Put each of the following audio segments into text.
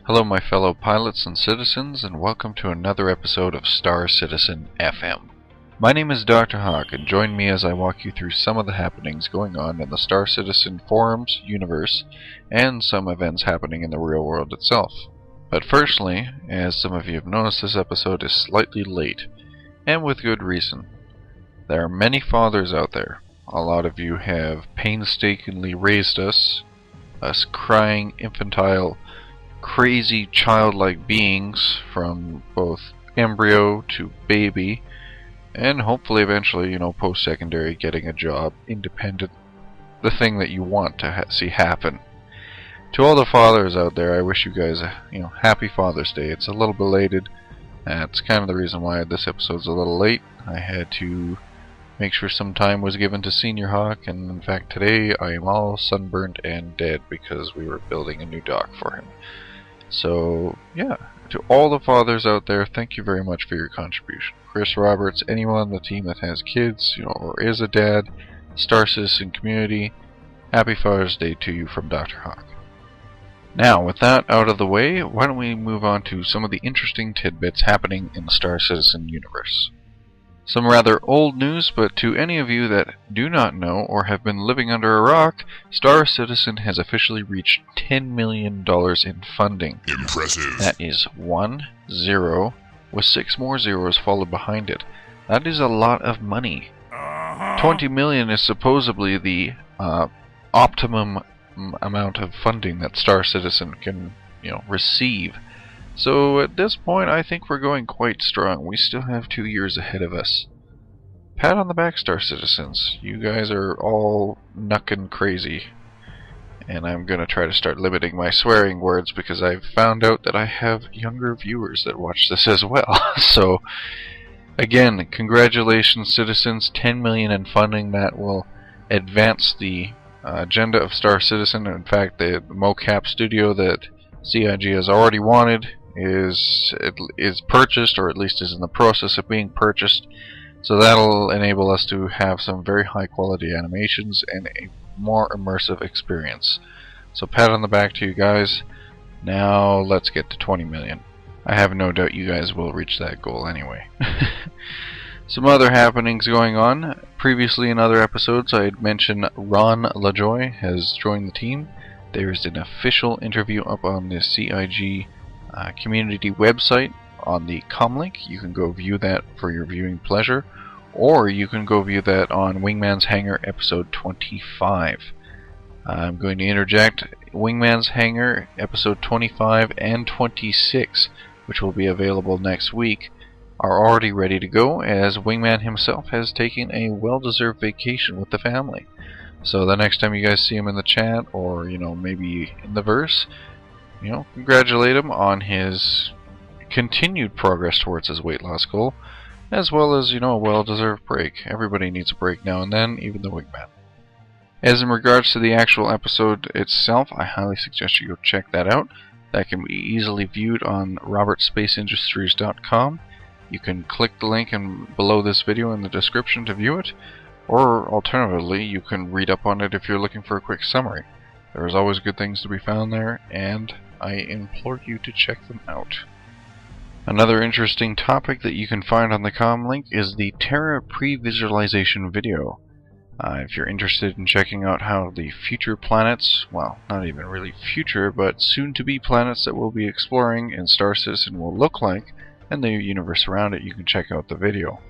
Hello my fellow pilots and citizens, and welcome to another episode of Star Citizen FM. My name is Dr. Hawk, and join me as I walk you through some of the happenings going on in the Star Citizen forums, universe, and some events happening in the real world itself. But firstly, as some of you have noticed, this episode is slightly late, and with good reason. There are many fathers out there. A lot of you have painstakingly raised us crying, infantile, crazy childlike beings from both embryo to baby, and hopefully eventually, post-secondary, getting a job, independent, the thing that you want to see happen. To all the fathers out there, I wish you guys a happy Father's Day. It's a little belated. That's kind of the reason why this episode's a little late. I had to make sure some time was given to Senior Hawk, and in fact today I am all sunburnt and dead because we were building a new dock for him. So, yeah, to all the fathers out there, thank you very much for your contribution. Chris Roberts, anyone on the team that has kids, or is a dad, Star Citizen community, happy Father's Day to you from Dr. Hawk. Now, with that out of the way, why don't we move on to some of the interesting tidbits happening in the Star Citizen universe. Some rather old news, but to any of you that do not know or have been living under a rock, Star Citizen has officially reached $10 million in funding. Impressive. That is 1 0 with 6 more zeros followed behind it. That is a lot of money. 20 million is supposedly the optimum amount of funding that Star Citizen can, receive. So at this point, I think we're going quite strong. We still have 2 years ahead of us. Pat on the back, Star Citizens. You guys are all knuckin' crazy. And I'm going to try to start limiting my swearing words because I've found out that I have younger viewers that watch this as well. So, again, congratulations, citizens. 10 million in funding. That will advance the agenda of Star Citizen. In fact, the mocap studio that CIG has already wanted is purchased, or at least is in the process of being purchased. So that'll enable us to have some very high quality animations and a more immersive experience. So pat on the back to you guys. Now let's get to 20 million. I have no doubt you guys will reach that goal anyway. Some other happenings going on. Previously in other episodes I had mentioned Ron LaJoy has joined the team. There's an official interview up on the CIG community website on the comlink. You can go view that for your viewing pleasure, or you can go view that on Wingman's Hangar episode 25. I'm going to interject Wingman's Hangar episode 25 and 26, which will be available next week, are already ready to go, as Wingman himself has taken a well-deserved vacation with the family. So the next time you guys see him in the chat, or maybe in the verse, congratulate him on his continued progress towards his weight loss goal, as well as a well-deserved break. Everybody needs a break now and then, even the Wingman. As in regards to the actual episode itself, I highly suggest you go check that out. That can be easily viewed on robertspaceindustriescom. You can click the link below this video in the description to view it. Or alternatively, you can read up on it if you're looking for a quick summary. There's always good things to be found there, and I implore you to check them out. Another interesting topic that you can find on the com link is the Terra Pre-Visualization video. If you're interested in checking out how the future planets, well, not even really future, but soon-to-be planets that we'll be exploring in Star Citizen will look like, and the universe around it, you can check out the video.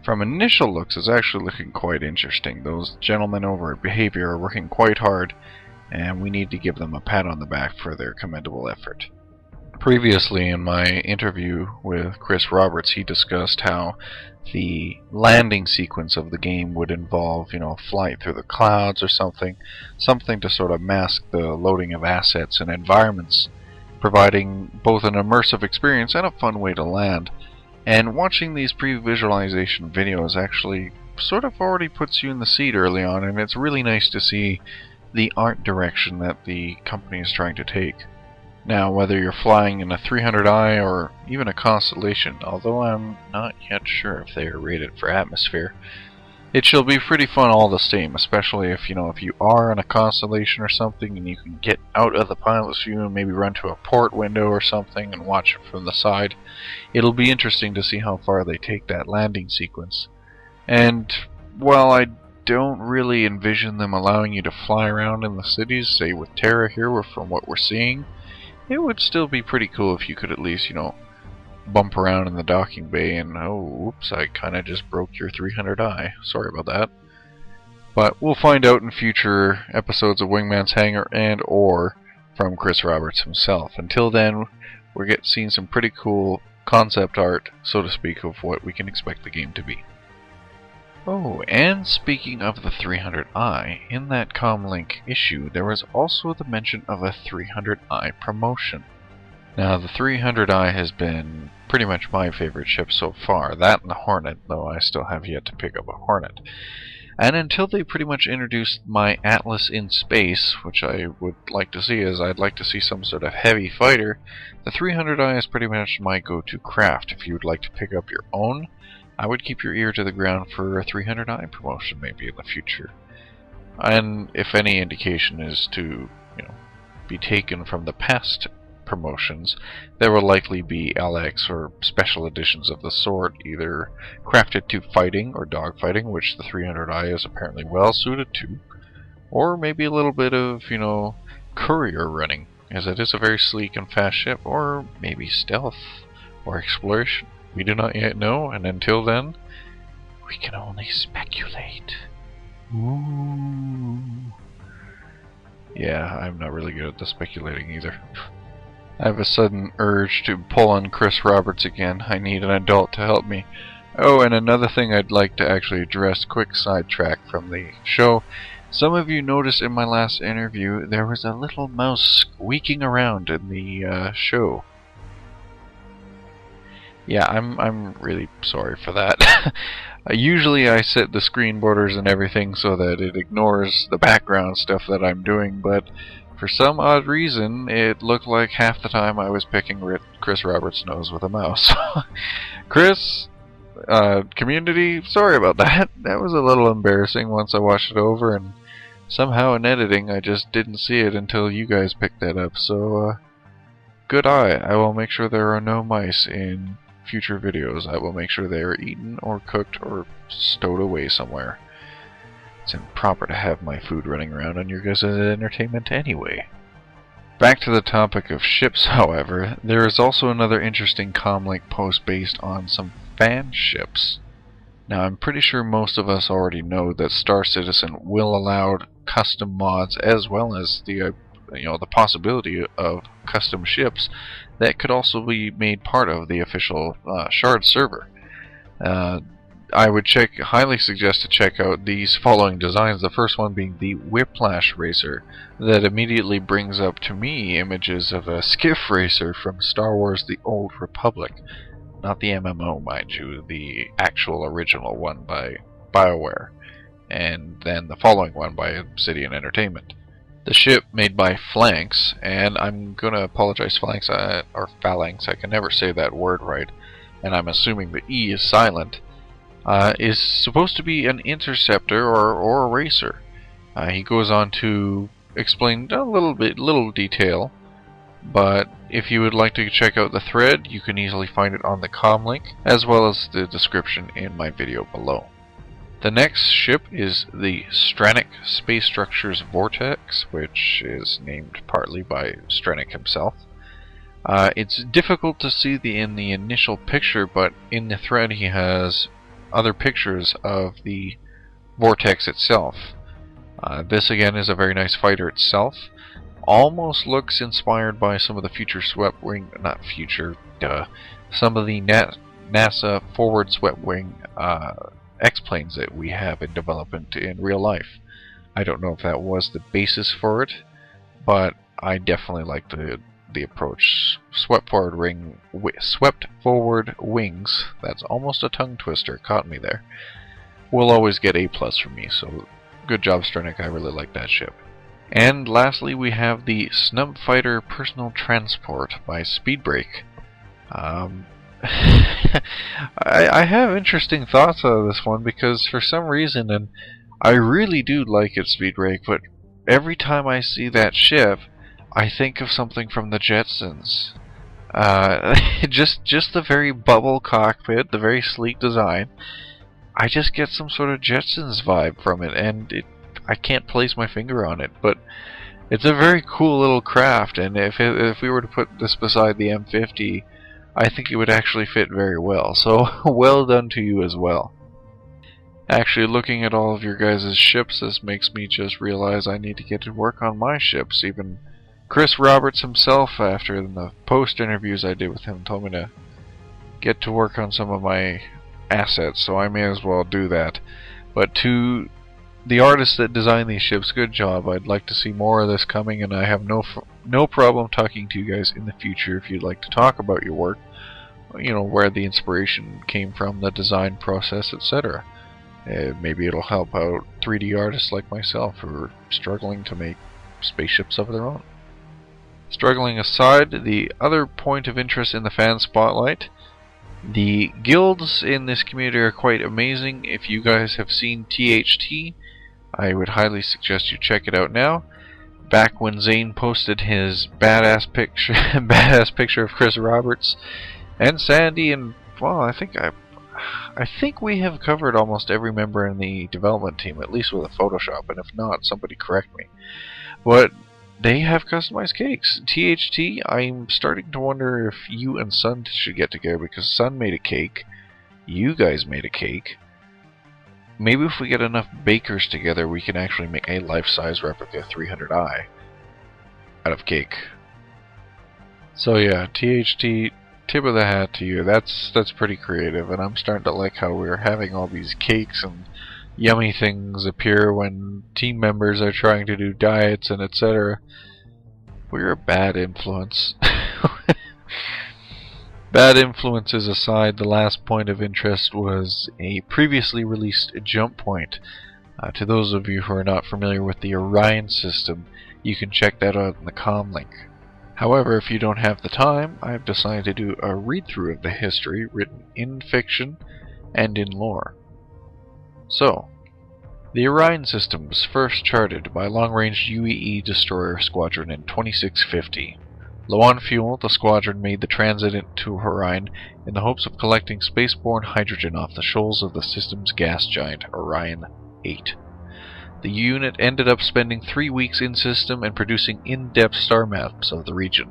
From initial looks, it's actually looking quite interesting. Those gentlemen over at Behavior are working quite hard, and we need to give them a pat on the back for their commendable effort. Previously in my interview with Chris Roberts, he discussed how the landing sequence of the game would involve, flight through the clouds or something to sort of mask the loading of assets and environments, providing both an immersive experience and a fun way to land. And watching these pre-visualization videos actually sort of already puts you in the seat early on, and it's really nice to see the art direction that the company is trying to take. Now, whether you're flying in a 300i or even a Constellation, although I'm not yet sure if they are rated for atmosphere, It shall be pretty fun all the same, especially if you are in a constellation or something and you can get out of the pilot's view and maybe run to a port window or something and watch it from the side. It'll be interesting to see how far they take that landing sequence. And while I don't really envision them allowing you to fly around in the cities, say with Terra here, or from what we're seeing, it would still be pretty cool if you could at least, bump around in the docking bay and, oh, oops, I kinda just broke your 300i. Sorry about that. But we'll find out in future episodes of Wingman's Hangar and or from Chris Roberts himself. Until then, we're seeing some pretty cool concept art, so to speak, of what we can expect the game to be. Oh, and speaking of the 300i, in that Comlink issue, there was also the mention of a 300i promotion. Now, the 300i has been pretty much my favorite ship so far. That and the Hornet, though I still have yet to pick up a Hornet. And until they pretty much introduced my Atlas in space, which I would like to see, as I'd like to see some sort of heavy fighter, the 300i is pretty much my go-to craft. If you would like to pick up your own, I would keep your ear to the ground for a 300i promotion maybe in the future. And if any indication is to, be taken from the past promotions, there will likely be LX or special editions of the sort, either crafted to fighting or dogfighting, which the 300i is apparently well suited to, or maybe a little bit of, courier running, as it is a very sleek and fast ship, or maybe stealth or exploration. We do not yet know, and until then, we can only speculate. Ooh. Yeah, I'm not really good at the speculating either. I have a sudden urge to pull on Chris Roberts again. I need an adult to help me. Oh, and another thing I'd like to actually address, quick sidetrack from the show. Some of you noticed in my last interview there was a little mouse squeaking around in the show. Yeah, I'm really sorry for that. Usually I set the screen borders and everything so that it ignores the background stuff that I'm doing, but for some odd reason, it looked like half the time I was picking Chris Roberts' nose with a mouse. Chris, community, sorry about that. That was a little embarrassing once I watched it over, and somehow in editing I just didn't see it until you guys picked that up. So, good eye. I will make sure there are no mice in future videos. I will make sure they are eaten or cooked or stowed away somewhere. It's improper to have my food running around on your guys' entertainment anyway. Back to the topic of ships, however, there is also another interesting Comlink post based on some fan ships. Now, I'm pretty sure most of us already know that Star Citizen will allow custom mods as well as the the possibility of custom ships that could also be made part of the official Shard server. I would highly suggest to check out these following designs. The first one being the Whiplash Racer, that immediately brings up to me images of a skiff racer from Star Wars: The Old Republic. Not the MMO, mind you, the actual original one by BioWare, and then the following one by Obsidian Entertainment. The ship made by Phalanx, and I'm gonna apologize, Phalanx, or Phalanx, I can never say that word right, and I'm assuming the E is silent. Is supposed to be an interceptor or a racer. He goes on to explain a little detail, but if you would like to check out the thread, you can easily find it on the Comlink, as well as the description in my video below. The next ship is the Stranic Space Structures Vortex, which is named partly by Stranic himself. It's difficult to see in the initial picture, but in the thread he has other pictures of the vortex itself. This again is a very nice fighter itself. Almost looks inspired by some of the future swept wing, some of the NASA forward swept wing X-planes that we have in development in real life. I don't know if that was the basis for it, but I definitely like the approach. Swept forward wings, that's almost a tongue twister, caught me there, will always get A+ from me, so good job, Stranic, I really like that ship. And lastly, we have the Snub Fighter Personal Transport by Speedbreak. I have interesting thoughts out of this one because for some reason, and I really do like its speed rake, but every time I see that ship, I think of something from the Jetsons. Just the very bubble cockpit, the very sleek design. I just get some sort of Jetsons vibe from it, and I can't place my finger on it, but it's a very cool little craft, and if we were to put this beside the M50, I think it would actually fit very well. So well done to you as well. Actually, looking at all of your guys' ships, this makes me just realize I need to get to work on my ships. Even Chris Roberts himself, after the post interviews I did with him, told me to get to work on some of my assets, so I may as well do that. But to the artists that design these ships, good job. I'd like to see more of this coming, and I have no problem talking to you guys in the future if you'd like to talk about your work, you know, where the inspiration came from, the design process, etc. Maybe it'll help out 3D artists like myself who are struggling to make spaceships of their own. Struggling aside, the other point of interest in the fan spotlight, the guilds in this community are quite amazing. If you guys have seen THT, I would highly suggest you check it out now. Back when Zane posted his badass picture of Chris Roberts and Sandy, and well, I think we have covered almost every member in the development team, at least with a Photoshop, and if not, somebody correct me. But they have customized cakes. THT, I'm starting to wonder if you and Sun should get together, because Sun made a cake, you guys made a cake. Maybe if we get enough bakers together, we can actually make a life-size replica 300i out of cake. So yeah, THT, tip of the hat to you. That's pretty creative, and I'm starting to like how we're having all these cakes and yummy things appear when team members are trying to do diets and etc. We're a bad influence. Bad influences aside, the last point of interest was a previously released jump point. To those of you who are not familiar with the Orion system, you can check that out in the comm link. However, if you don't have the time, I've decided to do a read-through of the history written in fiction and in lore. So, the Orion system was first charted by long-range UEE destroyer squadron in 2650. Low on fuel, the squadron made the transit to Orion in the hopes of collecting spaceborne hydrogen off the shoals of the system's gas giant, Orion 8. The unit ended up spending 3 weeks in system and producing in-depth star maps of the region.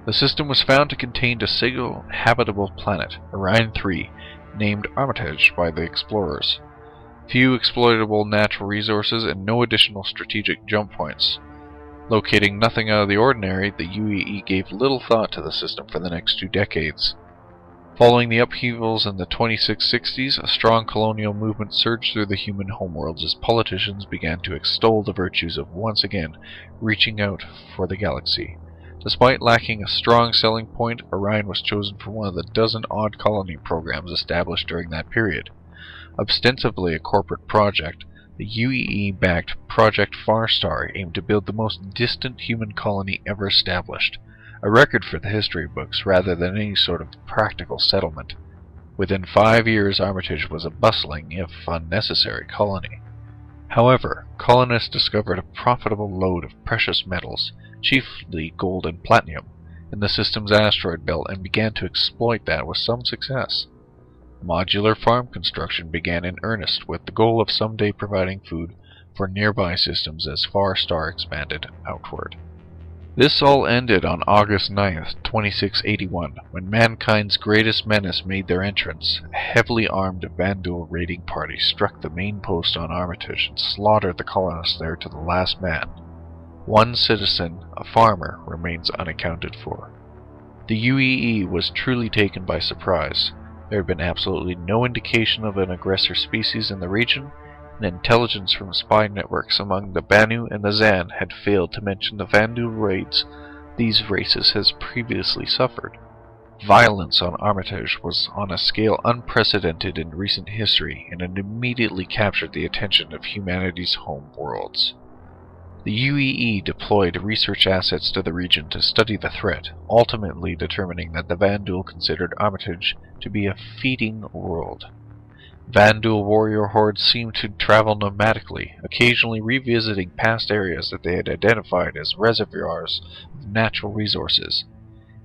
The system was found to contain a single habitable planet, Orion 3, named Armitage by the explorers. Few exploitable natural resources and no additional strategic jump points. Locating nothing out of the ordinary, the UEE gave little thought to the system for the next 2 decades. Following the upheavals in the 2660s, a strong colonial movement surged through the human homeworlds as politicians began to extol the virtues of once again reaching out for the galaxy. Despite lacking a strong selling point, Orion was chosen for one of the dozen odd colony programs established during that period. Ostensibly a corporate project, the UEE-backed Project Farstar aimed to build the most distant human colony ever established, a record for the history books rather than any sort of practical settlement. Within 5 years, Armitage was a bustling, if unnecessary, colony. However, colonists discovered a profitable lode of precious metals, chiefly gold and platinum, in the system's asteroid belt and began to exploit that with some success. Modular farm construction began in earnest with the goal of someday providing food for nearby systems as Farstar expanded outward. This all ended on August 9th, 2681, when mankind's greatest menace made their entrance. A heavily armed Vandal raiding party struck the main post on Armitage and slaughtered the colonists there to the last man. One citizen, a farmer, remains unaccounted for. The UEE was truly taken by surprise. There had been absolutely no indication of an aggressor species in the region, and intelligence from spy networks among the Banu and the Zan had failed to mention the Vandal raids these races had previously suffered. Violence on Armitage was on a scale unprecedented in recent history, and it immediately captured the attention of humanity's home worlds. The UEE deployed research assets to the region to study the threat, ultimately determining that the Vanduul considered Armitage to be a feeding world. Vanduul warrior hordes seemed to travel nomadically, occasionally revisiting past areas that they had identified as reservoirs of natural resources.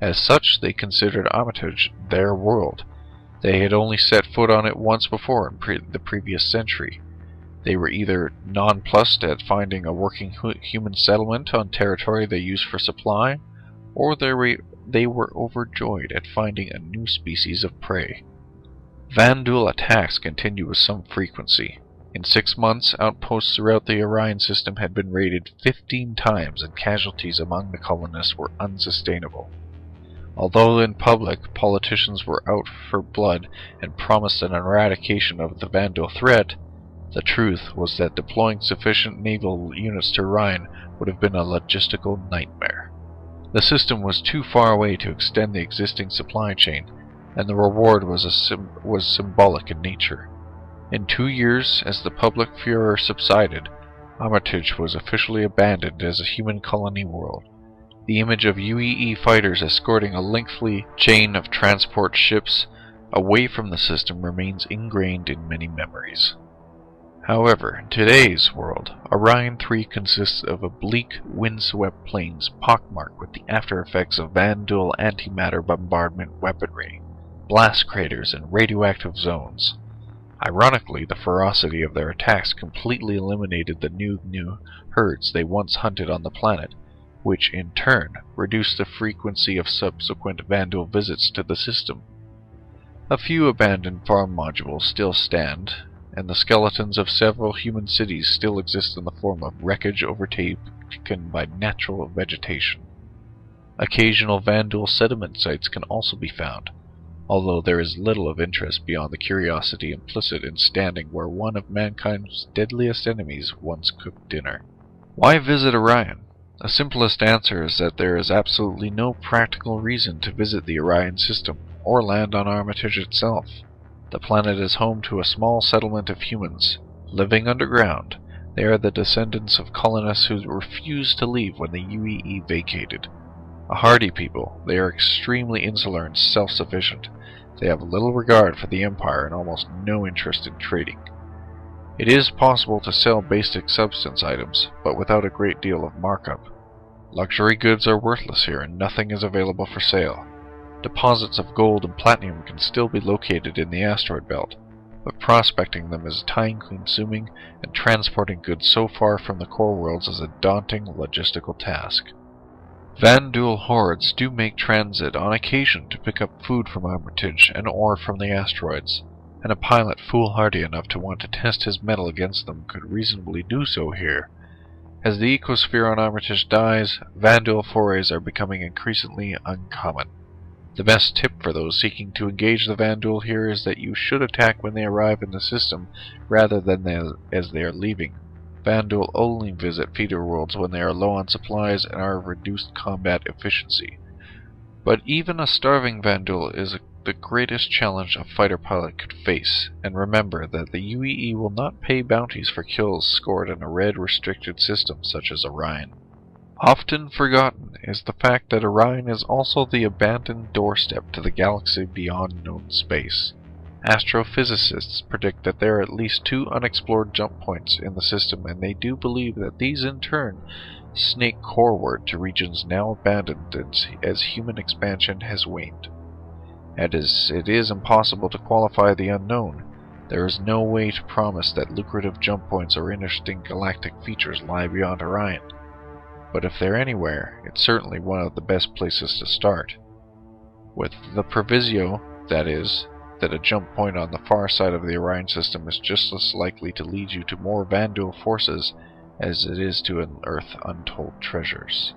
As such, they considered Armitage their world. They had only set foot on it once before in the previous century. They were either nonplussed at finding a working human settlement on territory they used for supply, or they were overjoyed at finding a new species of prey. Vanduul attacks continued with some frequency. In 6 months, outposts throughout the Orion system had been raided 15 times, and casualties among the colonists were unsustainable. Although in public, politicians were out for blood and promised an eradication of the Vanduul threat, the truth was that deploying sufficient naval units to Orion would have been a logistical nightmare. The system was too far away to extend the existing supply chain, and the reward was symbolic in nature. In 2 years, as the public furor subsided, Armitage was officially abandoned as a human colony world. The image of UEE fighters escorting a lengthy chain of transport ships away from the system remains ingrained in many memories. However, in today's world, Orion 3 consists of a bleak, windswept plains pockmarked with the after-effects of Vanduul antimatter bombardment weaponry, blast craters, and radioactive zones. Ironically, the ferocity of their attacks completely eliminated the new herds they once hunted on the planet, which in turn reduced the frequency of subsequent Vanduul visits to the system. A few abandoned farm modules still stand, and the skeletons of several human cities still exist in the form of wreckage overtaken by natural vegetation. Occasional Vanduul settlement sites can also be found, although there is little of interest beyond the curiosity implicit in standing where one of mankind's deadliest enemies once cooked dinner. Why visit Orion? The simplest answer is that there is absolutely no practical reason to visit the Orion system, or land on Armitage itself. The planet is home to a small settlement of humans. Living underground, they are the descendants of colonists who refused to leave when the UEE vacated. A hardy people, they are extremely insular and self-sufficient. They have little regard for the Empire and almost no interest in trading. It is possible to sell basic substance items, but without a great deal of markup. Luxury goods are worthless here, and nothing is available for sale. Deposits of gold and platinum can still be located in the asteroid belt, but prospecting them is time-consuming, and transporting goods so far from the core worlds is a daunting logistical task. Vanduul hordes do make transit on occasion to pick up food from Armitage and ore from the asteroids, and a pilot foolhardy enough to want to test his mettle against them could reasonably do so here. As the ecosphere on Armitage dies, Vanduul forays are becoming increasingly uncommon. The best tip for those seeking to engage the Vanduul here is that you should attack when they arrive in the system, rather than as they are leaving. Vanduul only visit feeder worlds when they are low on supplies and are of reduced combat efficiency. But even a starving Vanduul is the greatest challenge a fighter pilot could face, and remember that the UEE will not pay bounties for kills scored in a red-restricted system such as Orion. Often forgotten is the fact that Orion is also the abandoned doorstep to the galaxy beyond known space. Astrophysicists predict that there are at least 2 unexplored jump points in the system, and they do believe that these in turn snake coreward to regions now abandoned as human expansion has waned. And as it is impossible to qualify the unknown, there is no way to promise that lucrative jump points or interesting galactic features lie beyond Orion. But if they're anywhere, it's certainly one of the best places to start. With the proviso, that is, that a jump point on the far side of the Orion system is just as likely to lead you to more Vanduul forces as it is to unearth untold treasures.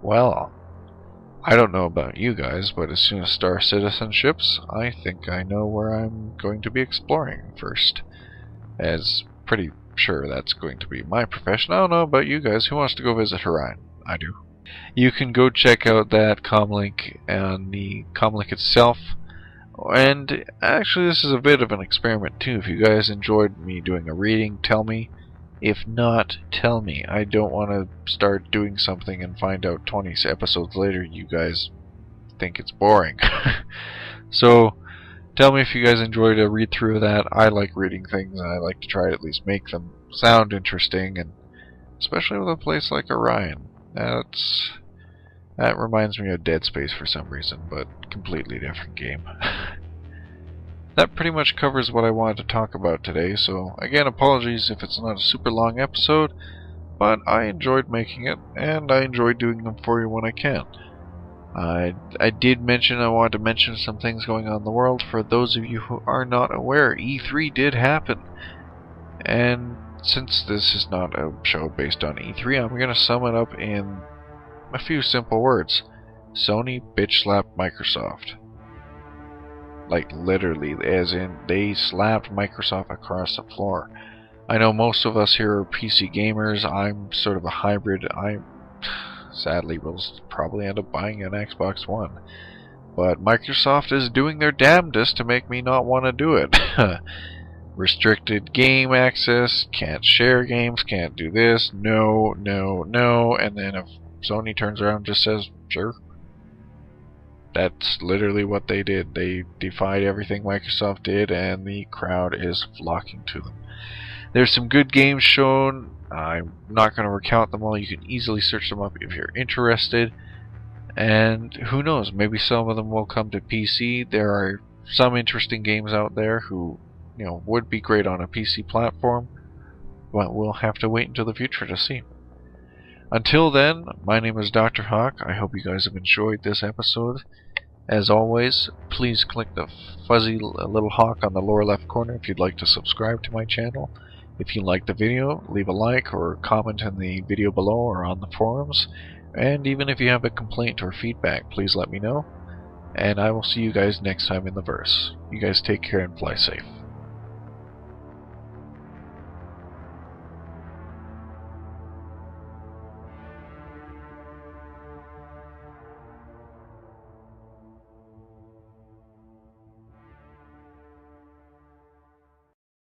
Well, I don't know about you guys, but as soon as Star Citizen ships, I think I know where I'm going to be exploring first. As pretty sure that's going to be my profession. I don't know about you guys. Who wants to go visit Orion? I do. You can go check out that comlink and the comlink itself. And actually, this is a bit of an experiment too. If you guys enjoyed me doing a reading, tell me. If not, tell me. I don't want to start doing something and find out 20 episodes later you guys think it's boring. So, tell me if you guys enjoyed a read through of that. I like reading things, and I like to try to at least make them sound interesting, and especially with a place like Orion. That reminds me of Dead Space for some reason, but completely different game. That pretty much covers what I wanted to talk about today, so again, apologies if it's not a super long episode, but I enjoyed making it, and I enjoy doing them for you when I can. I did mention I wanted to mention some things going on in the world. For those of you who are not aware, E3 did happen. And since this is not a show based on E3, I'm going to sum it up in a few simple words. Sony bitch slapped Microsoft. Like literally, as in they slapped Microsoft across the floor. I know most of us here are PC gamers. I'm sort of a hybrid. I sadly will probably end up buying an Xbox One. But Microsoft is doing their damnedest to make me not want to do it. Restricted game access, can't share games, can't do this, no, no, no, and then if Sony turns around and just says, sure. That's literally what they did. They defied everything Microsoft did, and the crowd is flocking to them. There's some good games shown. I'm not going to recount them all. You can easily search them up if you're interested. And who knows, maybe some of them will come to PC. There are some interesting games out there who, would be great on a PC platform. But we'll have to wait until the future to see. Until then, my name is Dr. Hawk. I hope you guys have enjoyed this episode. As always, please click the fuzzy little hawk on the lower left corner if you'd like to subscribe to my channel. If you liked the video, leave a like or comment in the video below or on the forums. And even if you have a complaint or feedback, please let me know. And I will see you guys next time in the verse. You guys take care and fly safe.